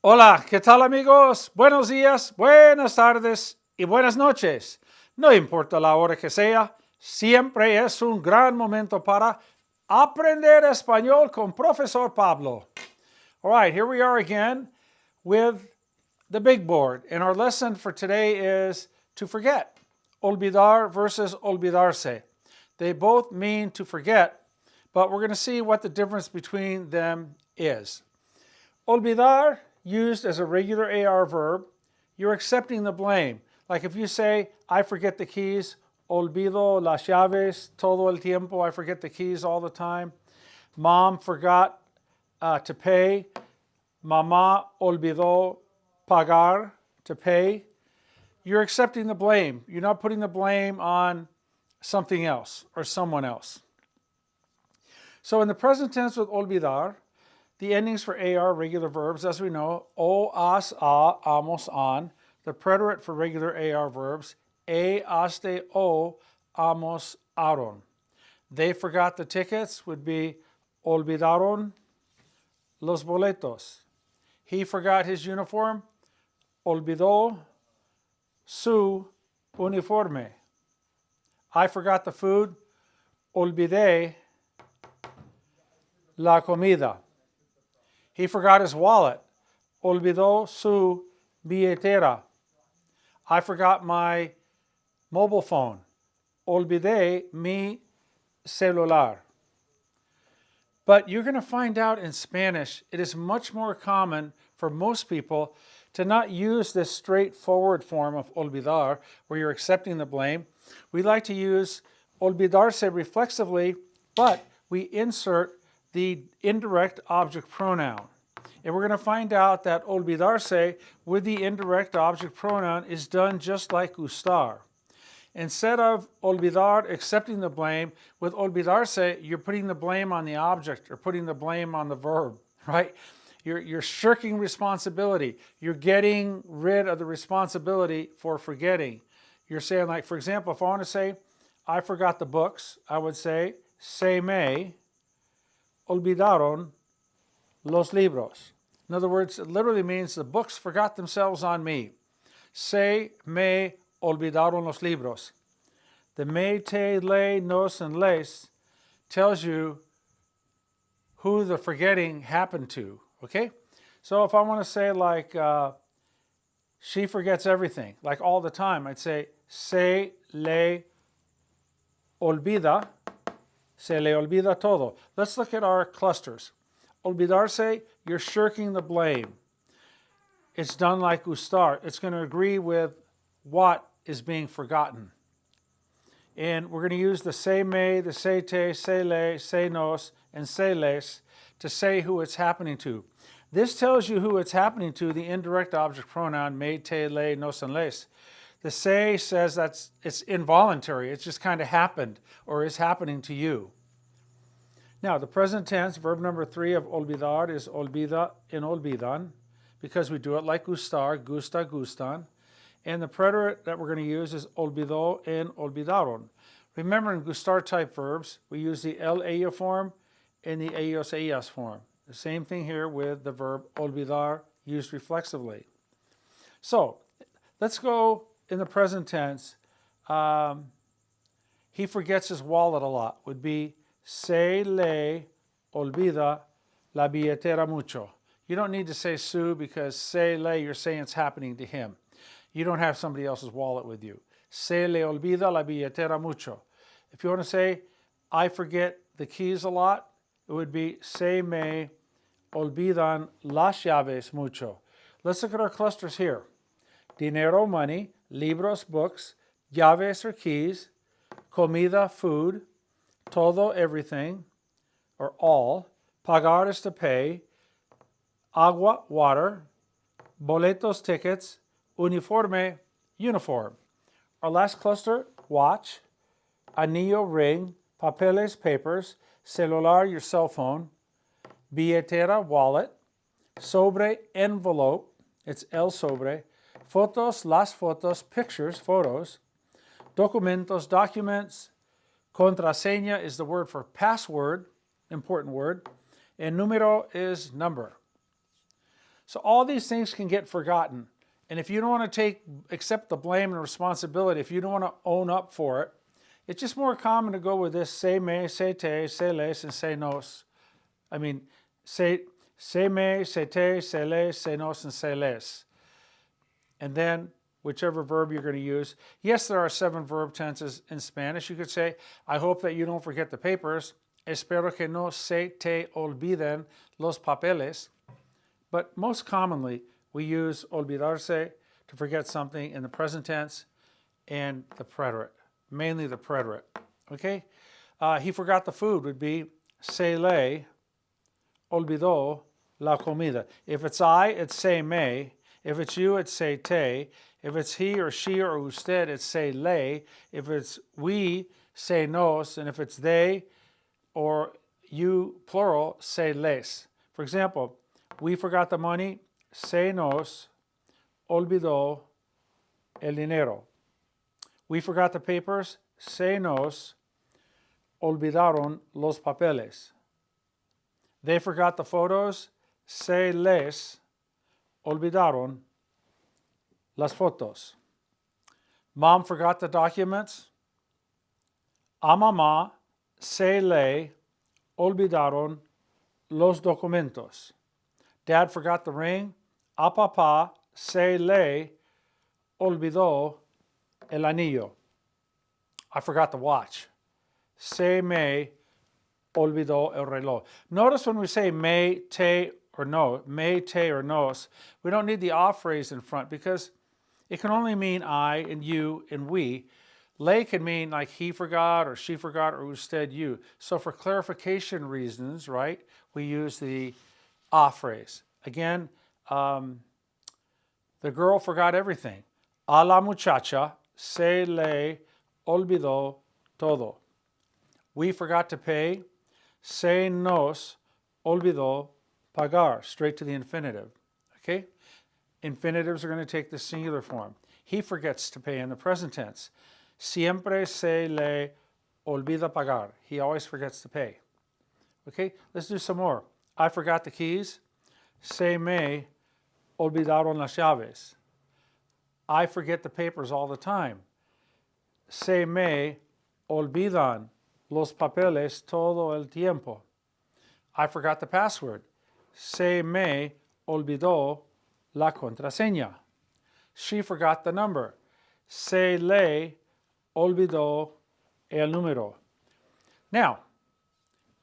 Hola, ¿qué tal amigos? Buenos días, buenas tardes y buenas noches. No importa la hora que sea, siempre es un gran momento para aprender español con Profesor Pablo. All right, here we are again with the big board. And our lesson for today is to forget. Olvidar versus olvidarse. They both mean to forget, but we're going to see what the difference between them is. Olvidar, used as a regular AR verb, you're accepting the blame. Like if you say, I forget the keys, olvido las llaves todo el tiempo, I forget the keys all the time. Mom forgot to pay. Mamá olvidó pagar, to pay. You're accepting the blame. You're not putting the blame on something else or someone else. So in the present tense with olvidar, the endings for AR regular verbs, as we know, o, as, a, amos, on. The preterite for regular AR verbs, aste, o, amos, aron. They forgot the tickets would be olvidaron los boletos. He forgot his uniform, olvidó su uniforme. I forgot the food, olvidé la comida. He forgot his wallet. Olvidó su billetera. I forgot my mobile phone. Olvidé mi celular. But you're going to find out in Spanish, it is much more common for most people to not use this straightforward form of olvidar, where you're accepting the blame. We like to use olvidarse reflexively, but we insert the indirect object pronoun. And we're going to find out that olvidarse with the indirect object pronoun is done just like gustar. Instead of olvidar, accepting the blame, with olvidarse, you're putting the blame on the object or putting the blame on the verb, right? You're shirking responsibility. You're getting rid of the responsibility for forgetting. You're saying, like, for example, if I want to say, I forgot the books, I would say, se me olvidaron los libros. In other words, it literally means the books forgot themselves on me. Se me olvidaron los libros. The me, te, le, nos, and les tells you who the forgetting happened to, okay? So if I want to say like, she forgets everything, like all the time, I'd say, se le olvida todo. Let's look at our clusters. Olvidarse, you're shirking the blame. It's done like gustar. It's going to agree with what is being forgotten. And we're going to use the se me, the se te, se le, se nos, and se les to say who it's happening to. This tells you who it's happening to, the indirect object pronoun me, te, le, nos, and les. The se says that it's involuntary. It's just kind of happened or is happening to you. Now, the present tense, verb number 3 of olvidar is olvida and olvidan, because we do it like gustar, gusta, gustan. And the preterite that we're going to use is olvidó and olvidaron. Remember, in gustar type verbs, we use the el ella form and the ellos ellas form. The same thing here with the verb olvidar used reflexively. So, let's go in the present tense. He forgets his wallet a lot, would be se le olvida la billetera mucho. You don't need to say su because se le, you're saying it's happening to him. You don't have somebody else's wallet with you. Se le olvida la billetera mucho. If you want to say, I forget the keys a lot, it would be se me olvidan las llaves mucho. Let's look at our clusters here. Dinero, money. Libros, books. Llaves or keys. Comida, food. Todo, everything, or all. Pagar is to pay. Agua, water. Boletos, tickets. Uniforme, uniform. Our last cluster, watch. Anillo, ring. Papeles, papers. Celular, your cell phone. Billetera, wallet. Sobre, envelope. It's el sobre. Fotos, las fotos, pictures, photos. Documentos, documents. Contraseña is the word for password, important word. And número is number. So all these things can get forgotten. And if you don't want to accept the blame and responsibility, if you don't want to own up for it, it's just more common to go with this se me, se te, se les, and se nos. I mean, se me, se te, se les, se nos, and se les. And then whichever verb you're going to use. Yes, there are 7 verb tenses in Spanish. You could say, I hope that you don't forget the papers. Espero que no se te olviden los papeles. But most commonly, we use olvidarse to forget something in the present tense and the preterite, mainly the preterite. Okay? He forgot the food would be se le olvidó la comida. If it's I, it's se me. If it's you, it's se te. If it's he or she or usted, it's se le. If it's we, se nos. And if it's they or you, plural, se les. For example, we forgot the money, se nos olvidó el dinero. We forgot the papers, se nos olvidaron los papeles. They forgot the photos, se les olvidaron las fotos. Mom forgot the documents. A mamá se le olvidaron los documentos. Dad forgot the ring. A papá se le olvidó el anillo. I forgot the watch. Se me olvidó el reloj. Notice when we say me, te, or no, me, te, or nos, we don't need the off phrase in front because it can only mean I and you and we. Le can mean like he forgot or she forgot or usted you. So for clarification reasons, right, we use the off phrase. Again, the girl forgot everything. A la muchacha se le olvidó todo. We forgot to pay. Se nos olvidó pagar. Straight to the infinitive. Okay? Infinitives are going to take the singular form. He forgets to pay in the present tense. Siempre se le olvida pagar. He always forgets to pay. Okay? Let's do some more. I forgot the keys. Se me olvidaron las llaves. I forget the papers all the time. Se me olvidan los papeles todo el tiempo. I forgot the password. Se me olvidó la contraseña. She forgot the number. Se le olvidó el número. Now,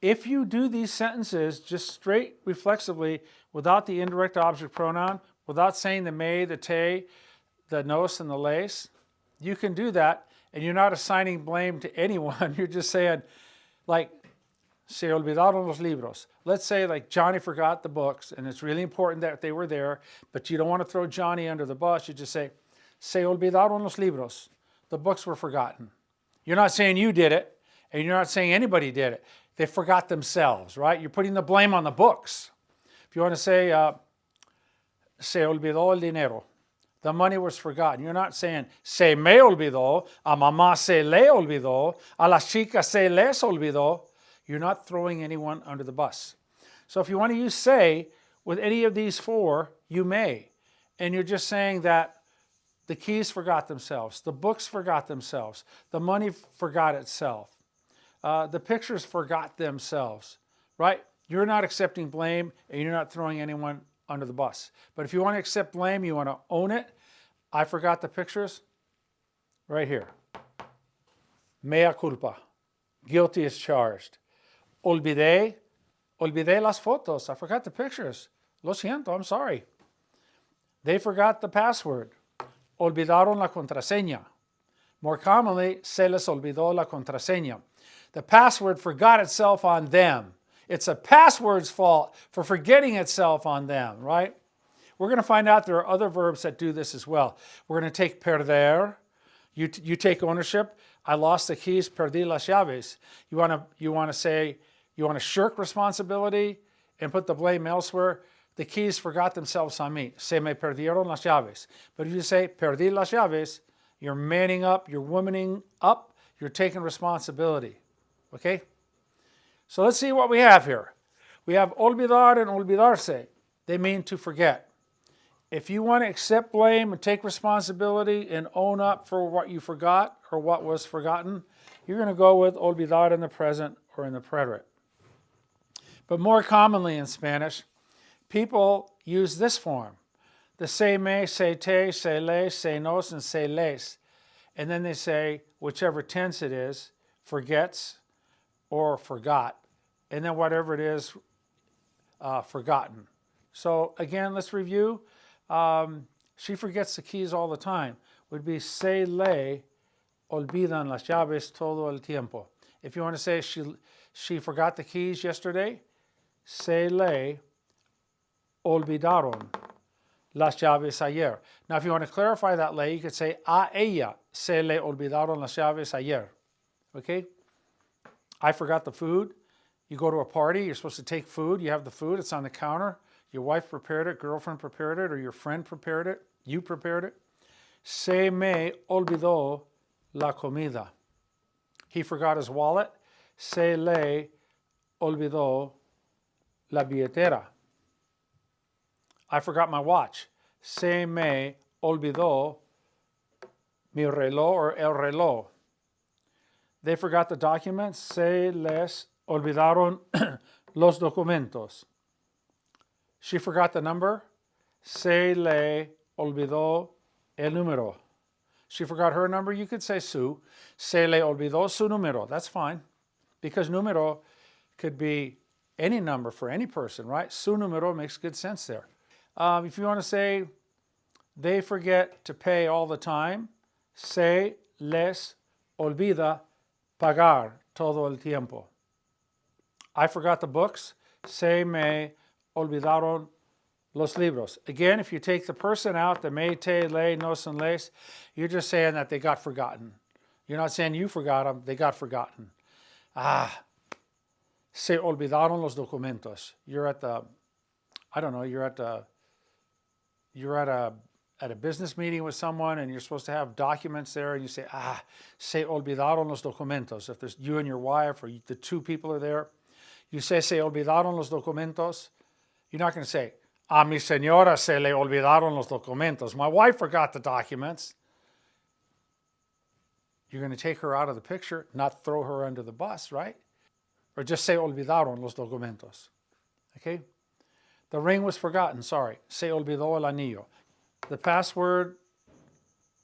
if you do these sentences just straight reflexively without the indirect object pronoun, without saying the me, the te, the nos, and the les, you can do that and you're not assigning blame to anyone. You're just saying, like, se olvidaron los libros. Let's say like Johnny forgot the books and it's really important that they were there, but you don't want to throw Johnny under the bus. You just say, se olvidaron los libros. The books were forgotten. You're not saying you did it and you're not saying anybody did it. They forgot themselves, right? You're putting the blame on the books. If you want to say, se olvidó el dinero. The money was forgotten. You're not saying, se me olvidó, a mamá se le olvidó, a las chicas se les olvidó. You're not throwing anyone under the bus. So if you want to use say with any of these 4, you may. And you're just saying that the keys forgot themselves, the books forgot themselves, the money forgot itself, the pictures forgot themselves, right? You're not accepting blame and you're not throwing anyone under the bus. But if you want to accept blame, you want to own it. I forgot the pictures. Right here. Mea culpa. Guilty as charged. Olvidé las fotos. I forgot the pictures. Lo siento, I'm sorry. They forgot the password. Olvidaron la contraseña. More commonly, se les olvidó la contraseña. The password forgot itself on them. It's a password's fault for forgetting itself on them, right? We're going to find out there are other verbs that do this as well. We're going to take perder. You take ownership. I lost the keys, perdí las llaves. You want to say, you want to shirk responsibility and put the blame elsewhere. The keys forgot themselves on me. Se me perdieron las llaves. But if you say, perdí las llaves, you're manning up, you're womaning up, you're taking responsibility. Okay? So let's see what we have here. We have olvidar and olvidarse. They mean to forget. If you want to accept blame and take responsibility and own up for what you forgot or what was forgotten, you're going to go with olvidar in the present or in the preterite. But more commonly in Spanish, people use this form. The se me, se te, se le, se nos, and se les. And then they say, whichever tense it is, forgets or forgot. And then whatever it is, forgotten. So again, let's review. She forgets the keys all the time. Would be se le olvidan las llaves todo el tiempo. If you want to say she forgot the keys yesterday, se le olvidaron las llaves ayer. Now, if you want to clarify that le, you could say a ella se le olvidaron las llaves ayer. Okay? I forgot the food. You go to a party, you're supposed to take food, you have the food, it's on the counter. Your wife prepared it, girlfriend prepared it, or your friend prepared it, you prepared it. Se me olvidó la comida. He forgot his wallet. Se le olvidó la billetera. I forgot my watch. Se me olvidó mi reloj or el reloj. They forgot the documents. Se les olvidaron los documentos. She forgot the number. Se le olvidó el número. She forgot her number. You could say su. Se le olvidó su número. That's fine. Because número could be any number for any person, right? Su número makes good sense there. If you want to say they forget to pay all the time, se les olvida pagar todo el tiempo. I forgot the books. Se me olvidaron los libros. Again, if you take the person out, the me, te, le, nos, and les, you're just saying that they got forgotten. You're not saying you forgot them, they got forgotten. Se olvidaron los documentos. You're at the, I don't know, you're at a business meeting with someone and you're supposed to have documents there and you say, se olvidaron los documentos. If there's you and your wife or the two people are there, you say, se olvidaron los documentos. You're not going to say, a mi señora se le olvidaron los documentos. My wife forgot the documents. You're going to take her out of the picture, not throw her under the bus, right? Or just say olvidaron los documentos. Okay? The ring was forgotten, sorry. Se olvidó el anillo. The password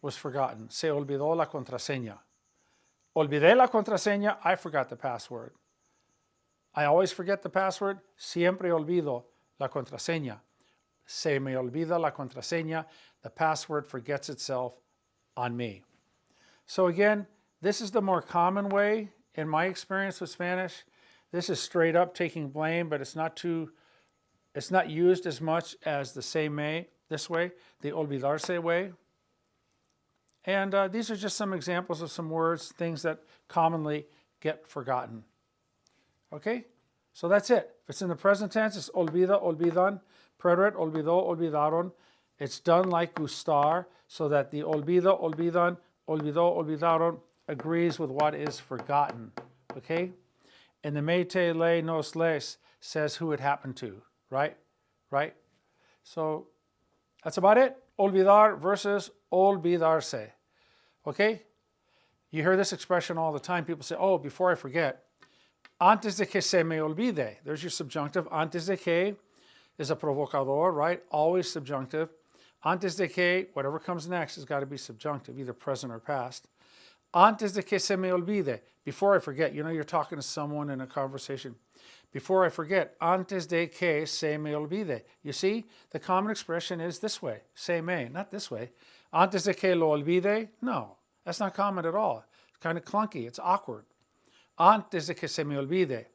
was forgotten. Se olvidó la contraseña. Olvidé la contraseña, I forgot the password. I always forget the password. Siempre olvido la contraseña. Se me olvida la contraseña. The password forgets itself on me. So again, this is the more common way in my experience with Spanish. This is straight up taking blame, but it's not used as much as the se me this way, the olvidarse way. And these are just some examples of some words, things that commonly get forgotten. Okay, so that's it. If it's in the present tense, it's olvida, olvidan. Preterite, olvidó, olvidaron. It's done like gustar, so that the olvida, olvidan, olvidó, olvidaron agrees with what is forgotten. Okay, and the me, te, le, nos, les says who it happened to, right? Right? So that's about it. Olvidar versus olvidarse. Okay? You hear this expression all the time. People say, oh, before I forget, antes de que se me olvide. There's your subjunctive. Antes de que is a provocador, right? Always subjunctive. Antes de que, whatever comes next has got to be subjunctive, either present or past. Antes de que se me olvide. Before I forget. You know, you're talking to someone in a conversation. Before I forget. Antes de que se me olvide. You see, the common expression is this way. Se me, not this way. Antes de que lo olvide. No, that's not common at all. It's kind of clunky. It's awkward. Antes de que se me olvide.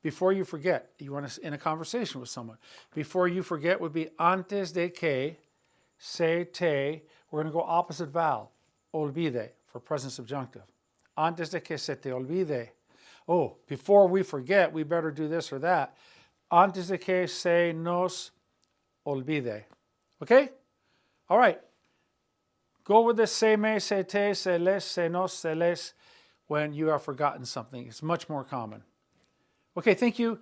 Before you forget, you want to in a conversation with someone. Before you forget would be antes de que se te. We're going to go opposite vowel. Olvide for present subjunctive. Antes de que se te olvide. Oh, before we forget, we better do this or that. Antes de que se nos olvide. Okay? All right. Go with the se me, se te, se les, se nos, se les when you have forgotten something. It's much more common. Okay, thank you.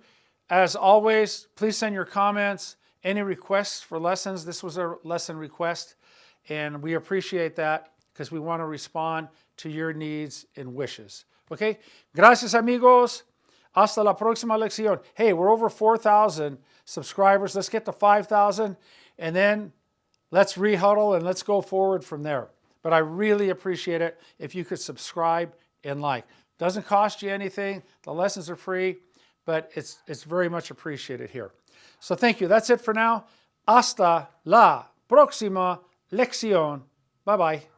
As always, please send your comments any requests for lessons. This was a lesson request, and we appreciate that because we want to respond to your needs and wishes. Okay? Gracias, amigos. Hasta la próxima lección. Hey, we're over 4,000 subscribers. Let's get to 5,000, and then let's rehuddle and let's go forward from there. But I really appreciate it if you could subscribe and like. Doesn't cost you anything. The lessons are free, but it's very much appreciated here. So thank you. That's it for now. Hasta la próxima lección. Bye-bye.